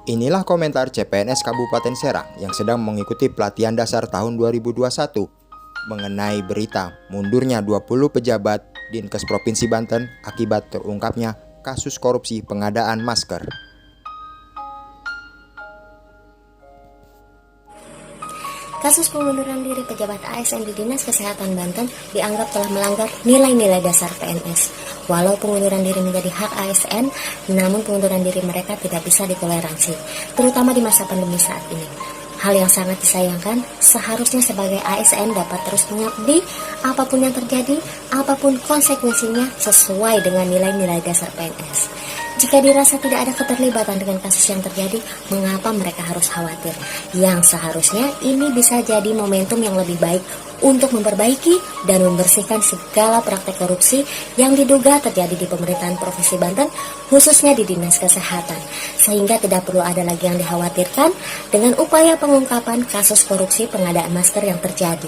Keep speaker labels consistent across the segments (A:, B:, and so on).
A: Inilah komentar CPNS Kabupaten Serang yang sedang mengikuti pelatihan dasar tahun 2021 mengenai berita mundurnya 20 pejabat Dinkes Provinsi Banten akibat terungkapnya kasus korupsi pengadaan masker.
B: Kasus pengunduran diri pejabat ASN di Dinas Kesehatan Banten dianggap telah melanggar nilai-nilai dasar PNS. Walau pengunduran diri menjadi hak ASN, namun pengunduran diri mereka tidak bisa ditoleransi, terutama di masa pandemi saat ini. Hal yang sangat disayangkan, seharusnya sebagai ASN dapat terus mengabdi apapun yang terjadi, apapun konsekuensinya sesuai dengan nilai-nilai dasar PNS. Jika dirasa tidak ada keterlibatan dengan kasus yang terjadi, mengapa mereka harus khawatir? Yang seharusnya ini bisa jadi momentum yang lebih baik untuk memperbaiki dan membersihkan segala praktek korupsi yang diduga terjadi di pemerintahan Provinsi Banten, khususnya di Dinas Kesehatan, sehingga tidak perlu ada lagi yang dikhawatirkan dengan upaya pengungkapan kasus korupsi pengadaan masker yang terjadi.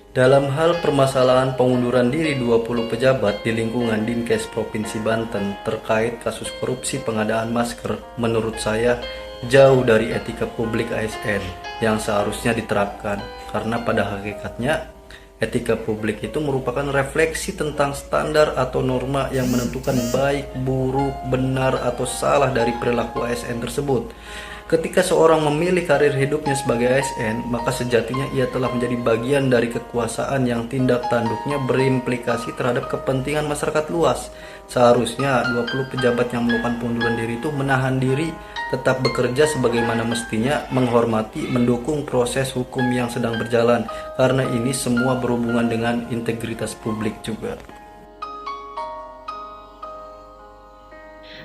C: Dalam hal permasalahan pengunduran diri 20 pejabat di lingkungan Dinkes Provinsi Banten terkait kasus korupsi pengadaan masker, menurut saya jauh dari etika publik ASN yang seharusnya diterapkan. Karena pada hakikatnya etika publik itu merupakan refleksi tentang standar atau norma yang menentukan baik, buruk, benar, atau salah dari perilaku ASN tersebut. Ketika seorang memilih karir hidupnya sebagai ASN, maka sejatinya ia telah menjadi bagian dari kekuasaan yang tindak tanduknya berimplikasi terhadap kepentingan masyarakat luas. Seharusnya 20 pejabat yang melakukan pengunduran diri itu menahan diri, tetap bekerja sebagaimana mestinya, menghormati, mendukung proses hukum yang sedang berjalan, karena ini semua berhubungan dengan integritas publik juga.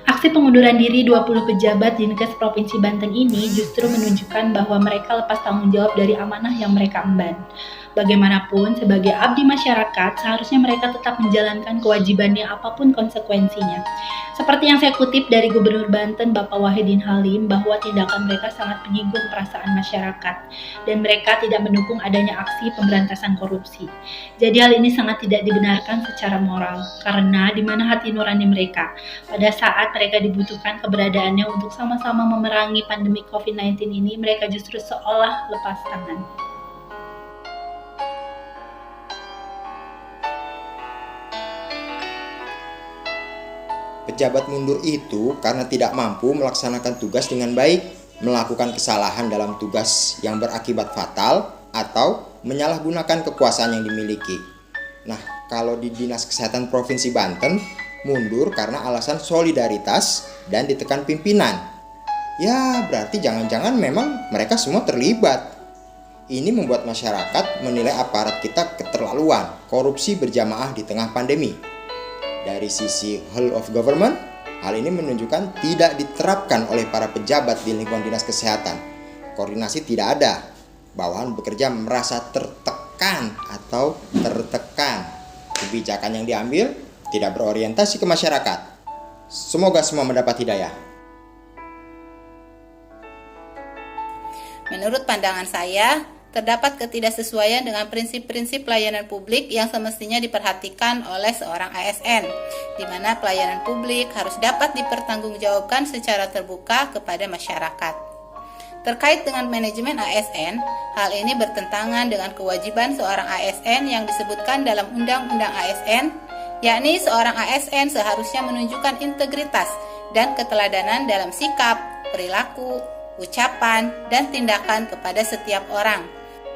D: Aksi pengunduran diri 20 pejabat Dinkes Provinsi Banten ini justru menunjukkan bahwa mereka lepas tanggung jawab dari amanah yang mereka emban. Bagaimanapun, sebagai abdi masyarakat, seharusnya mereka tetap menjalankan kewajibannya apapun konsekuensinya. Seperti yang saya kutip dari Gubernur Banten, Bapak Wahidin Halim, bahwa tindakan mereka sangat menyinggung perasaan masyarakat, dan mereka tidak mendukung adanya aksi pemberantasan korupsi. Jadi hal ini sangat tidak dibenarkan secara moral, karena di mana hati nurani mereka pada saat mereka dibutuhkan keberadaannya untuk sama-sama memerangi pandemi COVID-19 ini, mereka justru seolah lepas tangan.
A: Pejabat mundur itu karena tidak mampu melaksanakan tugas dengan baik, melakukan kesalahan dalam tugas yang berakibat fatal, atau menyalahgunakan kekuasaan yang dimiliki. Nah, kalau di Dinas Kesehatan Provinsi Banten, mundur karena alasan solidaritas dan ditekan pimpinan. Ya, berarti jangan-jangan memang mereka semua terlibat. Ini membuat masyarakat menilai aparat kita keterlaluan, korupsi berjamaah di tengah pandemi. Dari sisi whole of government, hal ini menunjukkan tidak diterapkan oleh para pejabat di lingkungan dinas kesehatan. Koordinasi tidak ada, bawahan bekerja merasa tertekan atau tertekan. Kebijakan yang diambil tidak berorientasi ke masyarakat. Semoga semua mendapat hidayah.
E: Menurut pandangan saya, terdapat ketidaksesuaian dengan prinsip-prinsip pelayanan publik yang semestinya diperhatikan oleh seorang ASN, di mana pelayanan publik harus dapat dipertanggungjawabkan secara terbuka kepada masyarakat. Terkait dengan manajemen ASN, hal ini bertentangan dengan kewajiban seorang ASN yang disebutkan dalam Undang-Undang ASN, yakni seorang ASN seharusnya menunjukkan integritas dan keteladanan dalam sikap, perilaku, ucapan, dan tindakan kepada setiap orang,